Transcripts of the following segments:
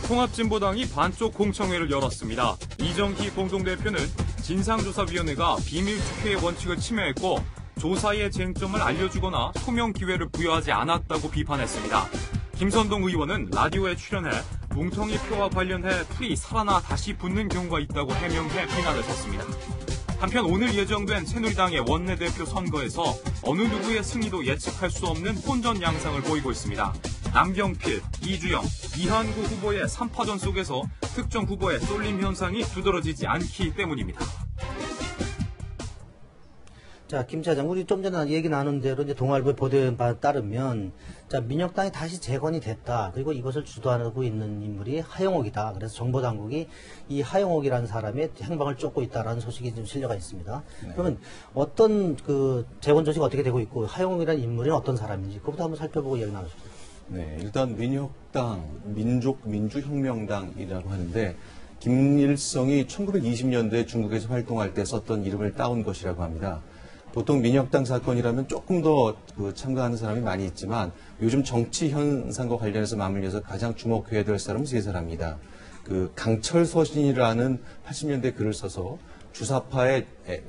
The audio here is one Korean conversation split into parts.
통합진보당이 반쪽 공청회를 열었습니다. 이정희 공동대표는 진상조사위원회가 비밀투표의 원칙을 침해했고 조사의 쟁점을 알려주거나 소명 기회를 부여하지 않았다고 비판했습니다. 김선동 의원은 라디오에 출연해 뭉텅이 표와 관련해 풀이 살아나 다시 붙는 경우가 있다고 해명해 비난을 섰습니다. 한편 오늘 예정된 새누리당의 원내대표 선거에서 어느 누구의 승리도 예측할 수 없는 혼전 양상을 보이고 있습니다. 남경필, 이주영, 이한구 후보의 3파전 속에서 특정 후보의 쏠림 현상이 두드러지지 않기 때문입니다. 자, 김 차장, 우리 좀 전에 얘기 나눈 대로 이제 동아일보 보도에 따르면, 자, 민혁당이 다시 재건이 됐다. 그리고 이것을 주도하고 있는 인물이 하영옥이다. 그래서 정보당국이 이 하영옥이라는 사람의 행방을 쫓고 있다라는 소식이 좀 실려가 있습니다. 네. 그러면 어떤 그 재건 조치가 어떻게 되고 있고, 하영옥이라는 인물은 어떤 사람인지, 그것부터 한번 살펴보고 이야기 나누십시오. 네, 일단 민혁당, 민족민주혁명당이라고 하는데, 김일성이 1920년대 중국에서 활동할 때 썼던 이름을 따온 것이라고 합니다. 보통 민혁당 사건이라면 조금 더 참가하는 사람이 많이 있지만 요즘 정치 현상과 관련해서 맞물려서 가장 주목해야 될 사람은 세 사람입니다. 강철 서신이라는 80년대 글을 써서 주사파의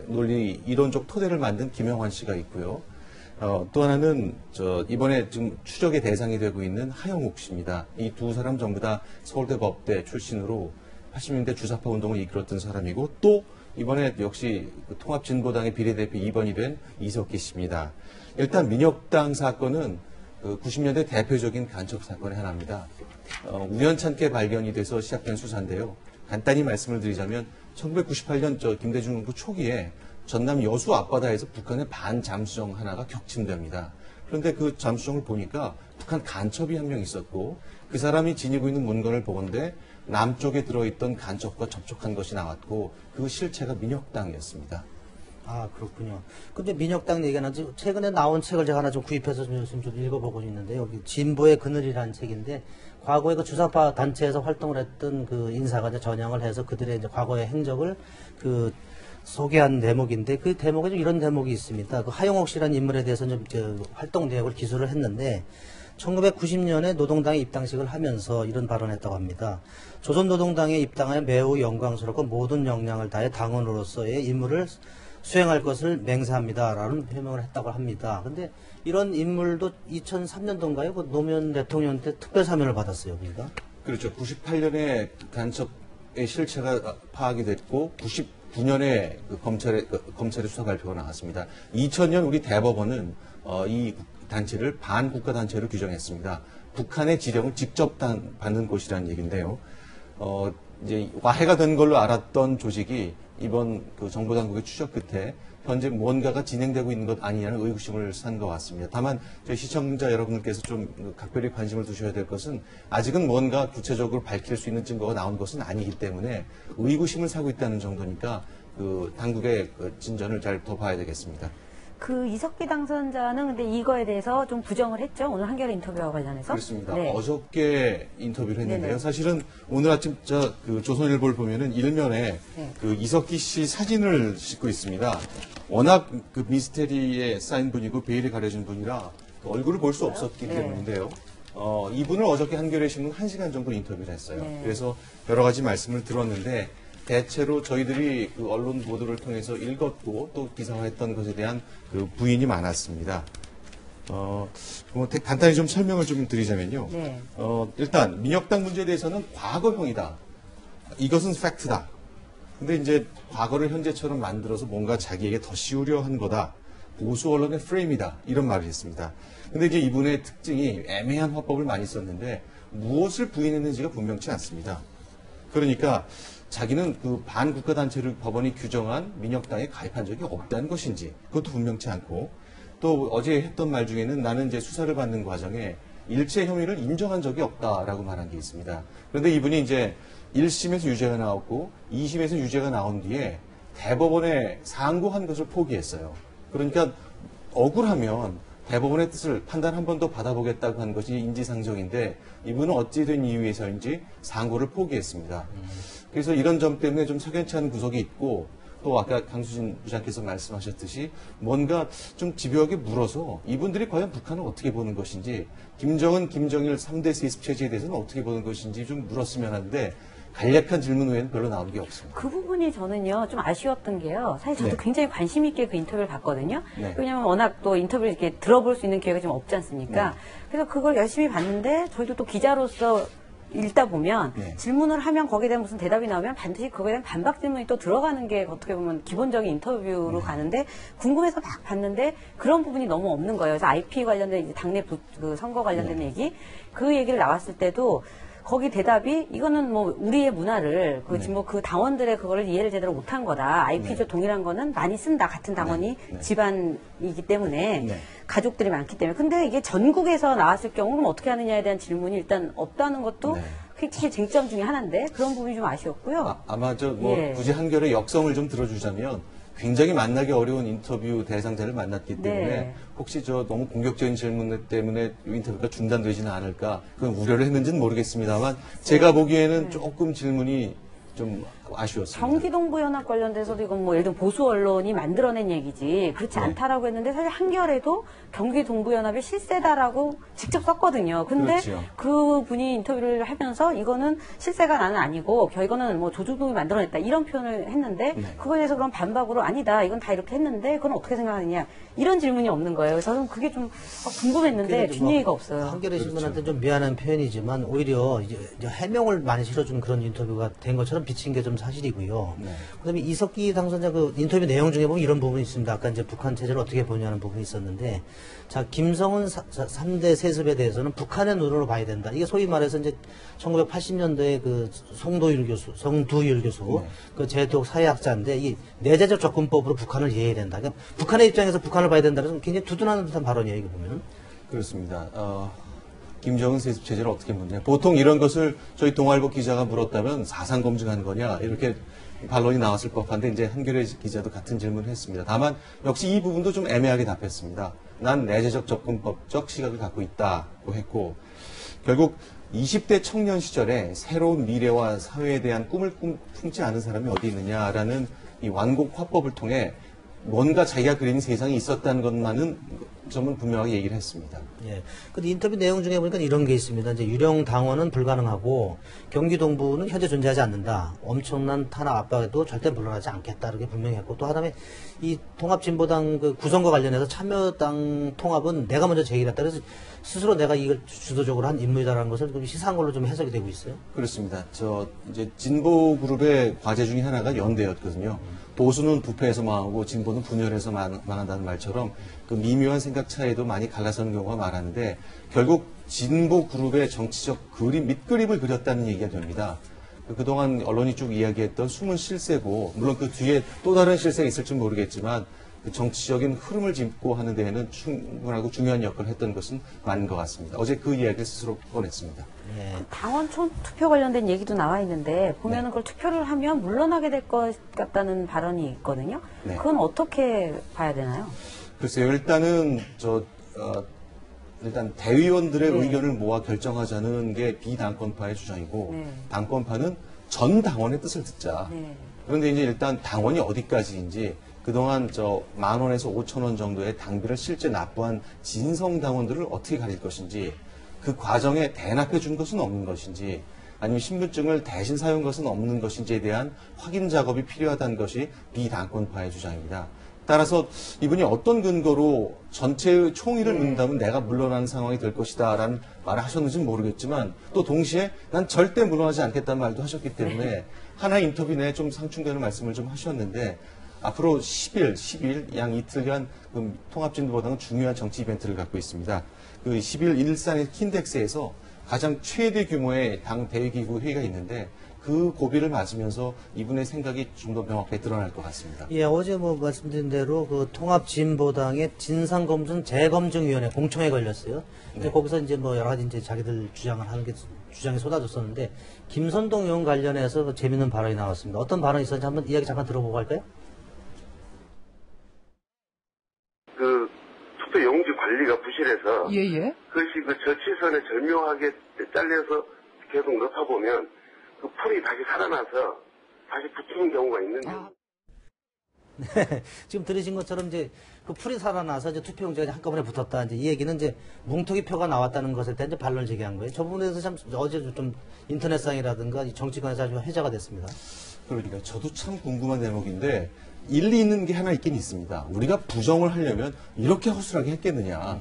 논리 이론적 토대를 만든 김영환 씨가 있고요. 또 하나는 이번에 지금 추적의 대상이 되고 있는 하영욱 씨입니다. 이 두 사람 전부 다 서울대 법대 출신으로 80년대 주사파 운동을 이끌었던 사람이고 또 이번에 역시 통합진보당의 비례대표 2번이 된 이석기 씨입니다. 일단 민혁당 사건은 90년대 대표적인 간첩 사건의 하나입니다. 우연찮게 발견이 돼서 시작된 수사인데요. 간단히 말씀을 드리자면 1998년 김대중 정부 초기에 전남 여수 앞바다에서 북한의 반잠수정 하나가 격침됩니다. 그런데 그 잠수정을 보니까 북한 간첩이 한 명 있었고 그 사람이 지니고 있는 문건을 보건대 남쪽에 들어있던 간첩과 접촉한 것이 나왔고 그 실체가 민혁당이었습니다. 아, 그렇군요. 근데 민혁당 얘기는 최근에 나온 책을 제가 하나 좀 구입해서 좀 읽어보고 있는데 여기 진보의 그늘이라는 책인데 과거에 그 주사파 단체에서 활동을 했던 그 인사가 이제 전향을 해서 그들의 이제 과거의 행적을 소개한 대목인데 그 대목에 좀 이런 대목이 있습니다. 그 하영옥 씨라는 인물에 대해서 좀 활동 내역을 기술을 했는데 1990년에 노동당에 입당식을 하면서 이런 발언을 했다고 합니다. 조선노동당에 입당하여 매우 영광스럽고 모든 역량을 다해 당원으로서의 임무를 수행할 것을 맹세합니다. 라는 표명을 했다고 합니다. 근데 이런 인물도 2003년도인가요? 그 노무현 대통령 때 특별사면을 받았어요. 그러니까. 그렇죠. 98년에 간첩의 실체가 파악이 됐고 99년에 검찰의 수사 발표가 나왔습니다. 2000년 우리 대법원은 이 단체를 반국가단체로 규정했습니다. 북한의 지령을 직접 받는 곳이라는 얘기인데요. 이제 와해가 된 걸로 알았던 조직이 이번 정보당국의 추적 끝에 현재 뭔가가 진행되고 있는 것 아니냐는 의구심을 산 것 같습니다. 다만 저희 시청자 여러분들께서 좀 각별히 관심을 두셔야 될 것은 아직은 뭔가 구체적으로 밝힐 수 있는 증거가 나온 것은 아니기 때문에 의구심을 사고 있다는 정도니까 당국의 진전을 잘 더 봐야 되겠습니다. 그 이석기 당선자는 근데 이거에 대해서 좀 부정을 했죠. 오늘 한겨레 인터뷰와 관련해서. 그렇습니다. 네. 어저께 인터뷰를 했는데요. 네네. 사실은 오늘 아침 조선일보를 보면은 일면에 네. 이석기 씨 사진을 싣고 있습니다. 워낙 미스테리에 쌓인 분이고 베일에 가려진 분이라 얼굴을 볼 수 없었기 네. 때문인데요. 이분을 어저께 한겨레 신문 1시간 정도 인터뷰를 했어요. 네. 그래서 여러 가지 말씀을 들었는데 대체로 저희들이 언론 보도를 통해서 읽었고 또 기사화했던 것에 대한 부인이 많았습니다. 간단히 좀 설명을 좀 드리자면요. 네. 일단 민혁당 문제에 대해서는 과거형이다. 이것은 팩트다. 근데 이제 과거를 현재처럼 만들어서 뭔가 자기에게 더 씌우려 한 거다. 보수 언론의 프레임이다. 이런 말을 했습니다. 근데 이제 이분의 특징이 애매한 화법을 많이 썼는데 무엇을 부인했는지가 분명치 않습니다. 그러니까 자기는 반국가단체를 법원이 규정한 민혁당에 가입한 적이 없다는 것인지 그것도 분명치 않고 또 어제 했던 말 중에는 나는 이제 수사를 받는 과정에 일체 혐의를 인정한 적이 없다라고 말한 게 있습니다. 그런데 이분이 이제 1심에서 유죄가 나왔고 2심에서 유죄가 나온 뒤에 대법원에 상고한 것을 포기했어요. 그러니까 억울하면 대법원의 뜻을 판단 한 번 더 받아보겠다고 한 것이 인지상정인데 이분은 어찌된 이유에서인지 상고를 포기했습니다. 그래서 이런 점 때문에 좀 석연치 않은 구석이 있고 또 아까 강수진 부장께서 말씀하셨듯이 뭔가 좀 집요하게 물어서 이분들이 과연 북한을 어떻게 보는 것인지, 김정은, 김정일 3대 세습 체제에 대해서는 어떻게 보는 것인지 좀 물었으면 하는데 간략한 질문 외에는 별로 나오는 게 없습니다. 그 부분이 저는요, 좀 아쉬웠던 게요. 사실 저도 네. 굉장히 관심 있게 그 인터뷰를 봤거든요. 네. 왜냐하면 워낙 또 인터뷰를 이렇게 들어볼 수 있는 기회가 좀 없지 않습니까? 네. 그래서 그걸 열심히 봤는데, 저희도 또 기자로서 읽다 보면 네. 질문을 하면 거기에 대한 무슨 대답이 나오면 반드시 거기에 대한 반박 질문이 또 들어가는 게 어떻게 보면 기본적인 인터뷰로 가는데, 궁금해서 막 봤는데 그런 부분이 너무 없는 거예요. 그래서 IP 관련된 이제 당내 그 선거 관련된 얘기, 그 얘기를 나왔을 때도 거기 대답이 이거는 뭐 우리의 문화를 지금 뭐 그 당원들의 그거를 이해를 제대로 못한 거다. IP조 동일한 거는 많이 쓴다. 같은 당원이 집안이기 때문에 네. 가족들이 많기 때문에. 근데 이게 전국에서 나왔을 경우 그럼 어떻게 하느냐에 대한 질문이 일단 없다는 것도 네. 굉장히 쟁점 중에 하나인데 그런 부분이 좀 아쉬웠고요. 아마 예. 굳이 한결의 역성을 좀 들어주자면 굉장히 만나기 어려운 인터뷰 대상자를 만났기 때문에 네. 혹시 너무 공격적인 질문 때문에 인터뷰가 중단되지는 않을까 그런 우려를 했는지는 모르겠습니다만 제가 보기에는 조금 질문이 좀 아쉬웠습니다. 경기동부연합 관련돼서도 이건 뭐 예를 들면 보수 언론이 만들어낸 얘기지 그렇지 네. 않다라고 했는데 사실 한겨레도 경기동부연합이 실세다라고 직접 썼거든요. 근데 그렇죠. 그 분이 인터뷰를 하면서 이거는 실세가 나는 아니고 이거는 뭐 조중동이 만들어냈다 이런 표현을 했는데 네. 그거에 대해서 그럼 반박으로 아니다 이건 다 이렇게 했는데 그건 어떻게 생각하느냐 이런 질문이 없는 거예요. 그래서 저는 그게 좀 궁금했는데 뒷얘기가 없어요. 한겨레 신문한테 좀 미안한 표현이지만 오히려 이제 해명을 많이 실어주는 그런 인터뷰가 된 것처럼 비친 게 좀 사실이고요. 네. 그다음에 이석기 당선자 그 인터뷰 내용 중에 보면 이런 부분이 있습니다. 아까 이제 북한 체제를 어떻게 보냐는 부분이 있었는데, 자 김성은 3대 세습에 대해서는 북한의 눈으로 봐야 된다. 이게 소위 말해서 이제 1980년도에 그 성두율 교수, 그 제독 사회학자인데 이 내재적 접근법으로 북한을 이해해야 된다. 그러니까 북한의 입장에서 북한을 봐야 된다는 건 굉장히 두둔하는 듯한 발언이에요. 이거 보면은. 그렇습니다. 김정은 세습 체제를 어떻게 묻냐. 보통 이런 것을 저희 동아일보 기자가 물었다면 사상 검증한 거냐 이렇게 반론이 나왔을 법한데 이제 한겨레 기자도 같은 질문을 했습니다. 다만 역시 이 부분도 좀 애매하게 답했습니다. 난 내재적 접근법적 시각을 갖고 있다고 했고 결국 20대 청년 시절에 새로운 미래와 사회에 대한 꿈을 품지 않은 사람이 어디 있느냐라는 이 완곡 화법을 통해 뭔가 자기가 그리는 세상이 있었다는 것만은 점은 분명하게 얘기를 했습니다. 예. 근데 인터뷰 내용 중에 보니까 이런 게 있습니다. 이제 유령 당원은 불가능하고 경기 동부는 현재 존재하지 않는다. 엄청난 탄압 압박에도 절대 물러나지 않겠다. 이렇게 분명히 했고 또 하다음에 이 통합진보당 그 구성과 관련해서 참여당 통합은 내가 먼저 제기를 했다. 그래서 스스로 내가 이걸 주도적으로 한 인물이다라는 것을 좀 시사한 걸로 좀 해석이 되고 있어요. 그렇습니다. 이제 진보 그룹의 과제 중에 하나가 연대였거든요. 보수는 부패해서 망하고 진보는 분열해서 망한다는 말처럼 그 미묘한 생각 차이도 많이 갈라서는 경우가 많았는데 결국 진보 그룹의 정치적 밑그림을 그렸다는 얘기가 됩니다. 그동안 언론이 쭉 이야기했던 숨은 실세고 물론 그 뒤에 또 다른 실세가 있을지 모르겠지만 그 정치적인 흐름을 짚고 하는 데에는 충분하고 중요한 역할을 했던 것은 맞는 것 같습니다. 어제 그 이야기를 스스로 꺼냈습니다. 예. 당원 투표 관련된 얘기도 나와 있는데 보면은 그걸 투표를 하면 물러나게 될 것 같다는 발언이 있거든요. 네. 그건 어떻게 봐야 되나요? 글쎄요. 일단은 일단 대의원들의 의견을 모아 결정하자는 게 비당권파의 주장이고 당권파는 전 당원의 뜻을 듣자. 그런데 이제 일단 당원이 어디까지인지 그동안 10,000원에서 5,000원 정도의 당비를 실제 납부한 진성 당원들을 어떻게 가릴 것인지 그 과정에 대납해 준 것은 없는 것인지 아니면 신분증을 대신 사용한 것은 없는 것인지에 대한 확인 작업이 필요하다는 것이 비당권파의 주장입니다. 따라서 이분이 어떤 근거로 전체의 총의를 묻는다면 내가 물러나는 상황이 될 것이다라는 말을 하셨는지는 모르겠지만 또 동시에 난 절대 물러나지 않겠다는 말도 하셨기 때문에 하나의 인터뷰 내에 좀 상충되는 말씀을 좀 하셨는데 앞으로 10일, 12일 양 이틀간 통합진보당은 중요한 정치 이벤트를 갖고 있습니다. 그 10일 일산의 킨덱스에서 가장 최대 규모의 당 대의기구 회의가 있는데 그 고비를 맞으면서 이분의 생각이 좀 더 명확하게 드러날 것 같습니다. 예, 어제 말씀드린 대로 그 통합진보당의 진상검증 재검증위원회 공청회 걸렸어요. 근데 거기서 이제 여러 가지 이제 자기들 주장이 쏟아졌었는데 김선동 의원 관련해서 그 재밌는 발언이 나왔습니다. 어떤 발언이 있었는지 한번 이야기 잠깐 들어보고 할까요? 그 투표 용지 관리가 부실해서 그것이 그 저치선에 절묘하게 잘려서 계속 넣다 보면 그 풀이 다시 살아나서 다시 붙이는 경우가 있는데 네, 지금 들으신 것처럼 이제 그 풀이 살아나서 이제 투표용지가 한꺼번에 붙었다. 이제 이 얘기는 이제 뭉텅이 표가 나왔다는 것에 대한 이제 반론을 제기한 거예요. 저 부분에 대해서 참 어제 좀 인터넷상이라든가 이 정치권에서 아주 회자가 됐습니다. 그러니까 저도 참 궁금한 대목인데 일리 있는 게 하나 있긴 있습니다. 우리가 부정을 하려면 이렇게 허술하게 했겠느냐.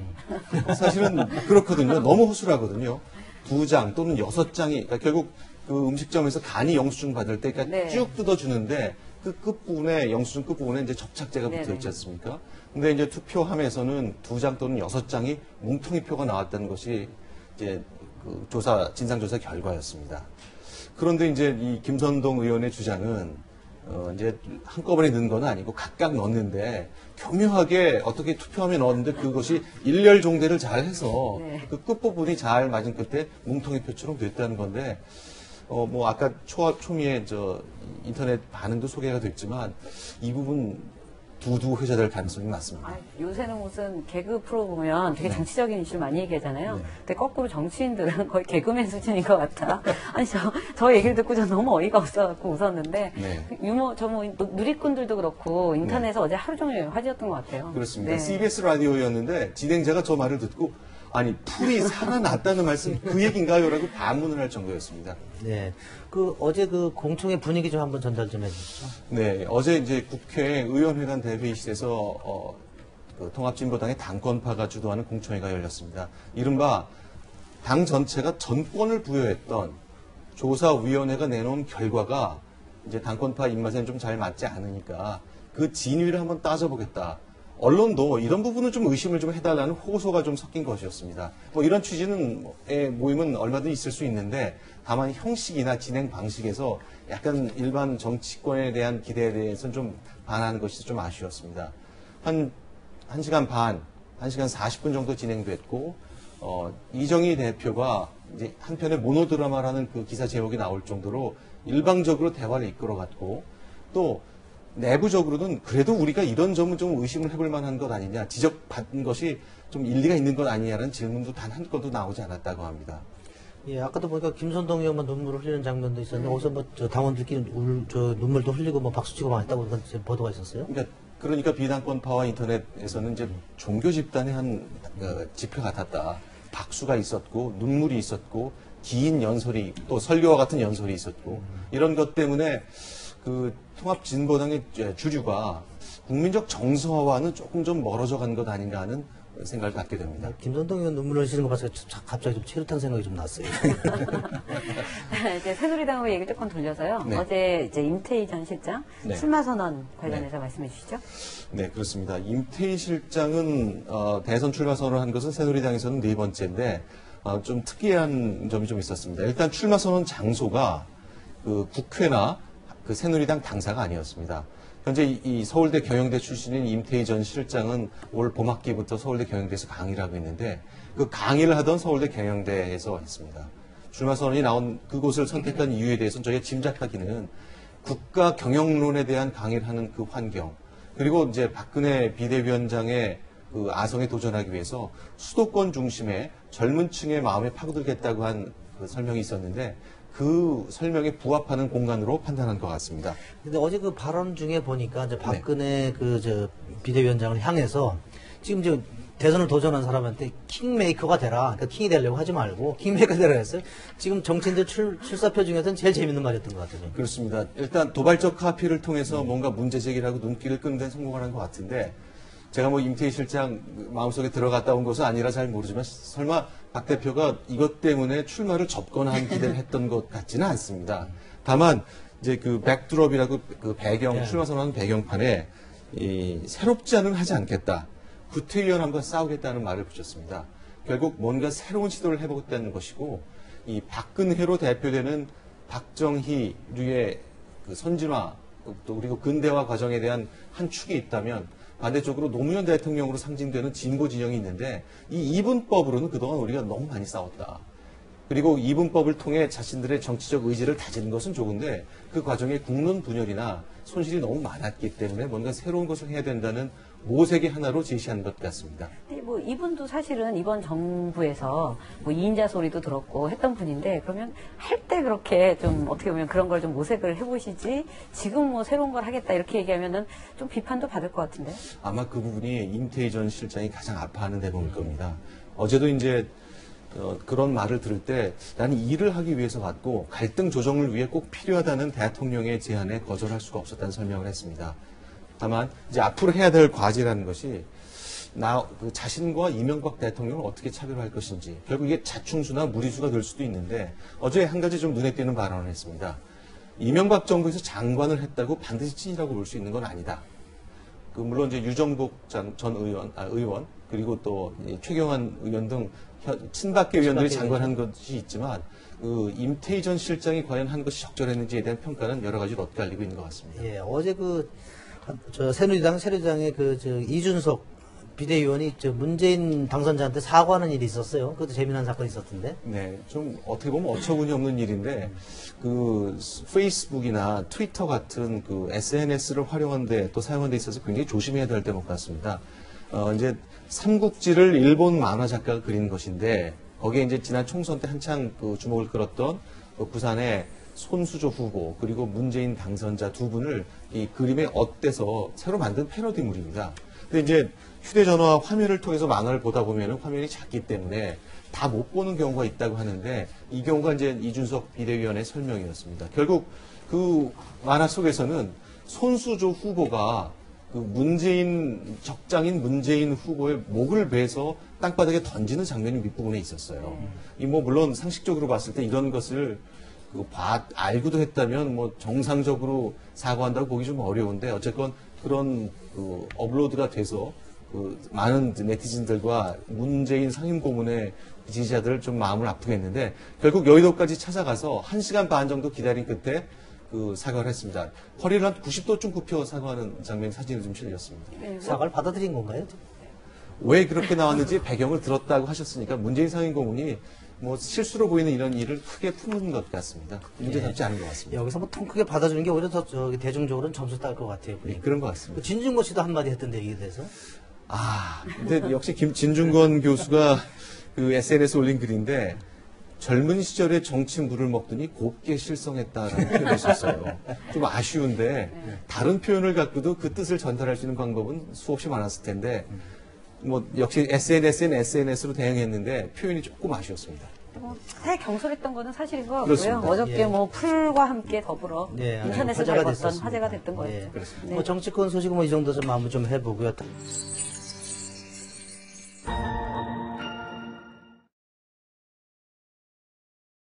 사실은 그렇거든요. 너무 허술하거든요. 2장 또는 6장이 그러니까 결국 그 음식점에서 간이 영수증 받을 때 그러니까 네. 쭉 뜯어주는데 그 끝부분에 영수증 끝부분에 이제 접착제가 네네. 붙어 있지 않습니까? 근데 이제 투표함에서는 2장 또는 6장이 뭉텅이 표가 나왔다는 것이 이제 그 진상조사 결과였습니다. 그런데 이제 이 김선동 의원의 주장은 이제 한꺼번에 넣은 건 아니고 각각 넣었는데 교묘하게 어떻게 투표함에 넣었는데 그것이 일렬 종대를 잘 해서 네. 그 끝부분이 잘 맞은 끝에 뭉텅이 표처럼 됐다는 건데 뭐 아까 초미에 인터넷 반응도 소개가 됐지만 이 부분 두두 회자될 가능성이 많습니다. 아, 요새는 무슨 개그 프로 보면 되게 정치적인 이슈 많이 얘기하잖아요. 근데 거꾸로 정치인들은 거의 개그맨 수준인 것 같아. 아니, 저 얘기를 듣고 저 너무 어이가 없어갖고 웃었는데, 네. 누리꾼들도 그렇고, 인터넷에서 어제 하루 종일 화제였던 것 같아요. 그렇습니다. 네. CBS 라디오였는데 진행자가 저 말을 듣고 아니 풀이 살아났다는 말씀 그 얘기인가요? 라고 반문을 할 정도였습니다. 네. 그 어제 그 공청회 분위기 좀 한번 전달 좀 해주시죠. 네, 어제 이제 국회 의원회관 대회의실에서 그 통합진보당의 당권파가 주도하는 공청회가 열렸습니다. 이른바 당 전체가 전권을 부여했던 조사위원회가 내놓은 결과가 이제 당권파 입맛에는 좀 잘 맞지 않으니까 그 진위를 한번 따져보겠다. 언론도 이런 부분은 좀 의심을 좀 해달라는 호소가 좀 섞인 것이었습니다. 뭐 이런 취지의 모임은 얼마든지 있을 수 있는데 다만 형식이나 진행 방식에서 약간 일반 정치권에 대한 기대에 대해서는 좀 반하는 것이 좀 아쉬웠습니다. 한 1시간 반, 1시간 40분 정도 진행됐고 이정희 대표가 이제 한편의 모노드라마라는 그 기사 제목이 나올 정도로 일방적으로 대화를 이끌어갔고 또 내부적으로는 그래도 우리가 이런 점은 좀 의심을 해볼 만한 것 아니냐, 지적받은 것이 좀 일리가 있는 것 아니냐라는 질문도 단 한 건도 나오지 않았다고 합니다. 예, 아까도 보니까 김선동 의원만 눈물을 흘리는 장면도 있었는데, 어디서 뭐, 당원들끼리 눈물도 흘리고 뭐 박수치고 막 했다고 그런 보도가 있었어요? 그러니까 비당권파와 인터넷에서는 이제 종교 집단의 한 지표 같았다. 박수가 있었고, 눈물이 있었고, 긴 연설이, 또 설교와 같은 연설이 있었고, 이런 것 때문에 그 통합진보당의 주류가 국민적 정서와는 조금 좀 멀어져 간 것 아닌가 하는 생각을 갖게 됩니다. 김선동 의원 눈물 흘리시는 거 봐서 갑자기 좀 체류탄 생각이 좀 났어요. 이제 새누리당으로 얘기를 조금 돌려서요. 네. 어제 이제 임태희 전 실장 네. 출마 선언 관련해서 말씀해 주시죠. 네, 그렇습니다. 임태희 실장은 대선 출마 선언을 한 것은 새누리당에서는 4번째인데 좀 특이한 점이 좀 있었습니다. 일단 출마 선언 장소가 그 국회나 그 새누리당 당사가 아니었습니다. 현재 이 서울대 경영대 출신인 임태희 전 실장은 올 봄학기부터 서울대 경영대에서 강의를 하고 있는데 그 강의를 하던 서울대 경영대에서 했습니다. 출마 선언이 나온 그곳을 선택한 이유에 대해서는 저희가 짐작하기는 국가 경영론에 대한 강의를 하는 그 환경, 그리고 이제 박근혜 비대위원장의 그 아성에 도전하기 위해서 수도권 중심의 젊은 층의 마음에 파고들겠다고 한 그 설명이 있었는데 그 설명에 부합하는 공간으로 판단한 것 같습니다. 근데 어제 그 발언 중에 보니까 이제 박근혜 비대위원장을 향해서 지금 이제 대선을 도전한 사람한테 킹메이커가 되라. 그러니까 킹이 되려고 하지 말고 킹메이커 되라 했어요. 지금 정치인들 출사표 중에서는 제일 재밌는 말이었던 것 같아요. 그렇습니다. 일단 도발적 카피를 통해서 뭔가 문제 제기를 하고 눈길을 끄는 데 성공을 한 것 같은데 제가 뭐 임태희 실장 마음속에 들어갔다 온 것은 아니라 잘 모르지만 설마 박 대표가 이것 때문에 출마를 접권한 기대를 했던 것 같지는 않습니다. 다만 이제 그 백드롭이라고 그 배경 출마 선언하는 배경판에 새롭지 않으면 하지 않겠다. 구태의원함과 싸우겠다는 말을 붙였습니다. 결국 뭔가 새로운 시도를 해보겠다는 것이고 이 박근혜로 대표되는 박정희류의 그 선진화 또 그리고 근대화 과정에 대한 한 축이 있다면 반대쪽으로 노무현 대통령으로 상징되는 진보 진영이 있는데 이 이분법으로는 그동안 우리가 너무 많이 싸웠다. 그리고 이분법을 통해 자신들의 정치적 의지를 다지는 것은 좋은데 그 과정에 국론 분열이나 손실이 너무 많았기 때문에 뭔가 새로운 것을 해야 된다는 모색의 하나로 제시한 것 같습니다. 네, 뭐 이분도 사실은 이번 정부에서 뭐 2인자 소리도 들었고 했던 분인데 그러면 할 때 그렇게 좀 어떻게 보면 그런 걸 좀 모색을 해보시지 지금 뭐 새로운 걸 하겠다 이렇게 얘기하면은 좀 비판도 받을 것 같은데. 아마 그 부분이 임태희 전 실장이 가장 아파하는 대목일 겁니다. 어제도 이제 그런 말을 들을 때 나는 일을 하기 위해서 왔고 갈등 조정을 위해 꼭 필요하다는 대통령의 제안에 거절할 수가 없었다는 설명을 했습니다. 다만 이제 앞으로 해야 될 과제라는 것이 그 자신과 이명박 대통령을 어떻게 차별할 것인지 결국 이게 자충수나 무리수가 될 수도 있는데 어제 한 가지 좀 눈에 띄는 발언을 했습니다. 이명박 정부에서 장관을 했다고 반드시 찐이라고 볼 수 있는 건 아니다. 물론 이제 유정복 전 의원 그리고 또 최경환 의원 등 친박계 의원들이 장관한 것이 있지만 임태희 전 실장이 과연 한 것이 적절했는지에 대한 평가는 여러 가지로 엇갈리고 있는 것 같습니다. 예, 어제 새누리당의 이준석 비대위원이 문재인 당선자한테 사과하는 일이 있었어요. 그것도 재미난 사건이 있었던데. 네, 좀 어떻게 보면 어처구니 없는 일인데 페이스북이나 트위터 같은 SNS를 활용한데 또 사용하는 데 있어서 굉장히 조심해야 될 대목 같습니다. 이제 삼국지를 일본 만화 작가가 그린 것인데 거기에 이제 지난 총선 때 한창 주목을 끌었던 부산의 손수조 후보 그리고 문재인 당선자 두 분을 이 그림에 엇대서 새로 만든 패러디물입니다. 근데 이제 휴대전화 화면을 통해서 만화를 보다 보면 화면이 작기 때문에 다 못 보는 경우가 있다고 하는데 이 경우가 이제 이준석 비대위원의 설명이었습니다. 결국 그 만화 속에서는 손수조 후보가 적장인 문재인 후보의 목을 베서 땅바닥에 던지는 장면이 밑부분에 있었어요. 물론 상식적으로 봤을 때 이런 것을 알고도 했다면 정상적으로 사과한다고 보기 좀 어려운데 어쨌건 그런 업로드가 돼서 많은 네티즌들과 문재인 상임고문의 지지자들을 좀 마음을 아프게 했는데 결국 여의도까지 찾아가서 1시간 반 정도 기다린 끝에 사과를 했습니다. 허리를 한 90도쯤 굽혀 사과하는 장면 사진이 좀 실렸습니다. 사과를 받아들인 건가요? 왜 그렇게 나왔는지 배경을 들었다고 하셨으니까 문재인 상임고문이 실수로 보이는 이런 일을 크게 푸는 것 같습니다. 문제삼지 않은 것 같습니다. 여기서 통 크게 받아주는 게 오히려 더 대중적으로는 점수 딸 것 같아요. 네, 그런 것 같습니다. 진중권 씨도 한마디 했던데 여기에 대해서. 근데 역시 진중권 교수가 SNS에 올린 글인데 젊은 시절에 정치 물을 먹더니 곱게 실성했다라는 표현을 했었어요. 좀 아쉬운데 다른 표현을 갖고도 그 뜻을 전달할 수 있는 방법은 수없이 많았을 텐데 역시 SNS는 SNS로 대응했는데 표현이 조금 아쉬웠습니다. 사실 경솔했던 거는 사실인 것 같고요. 그렇습니다. 어저께 풀과 함께 더불어 인터넷에 잘 봤던 화제가 됐던 거였죠. 그렇습니다. 정치권 소식은 이 정도 좀 마무리 좀 해보고요.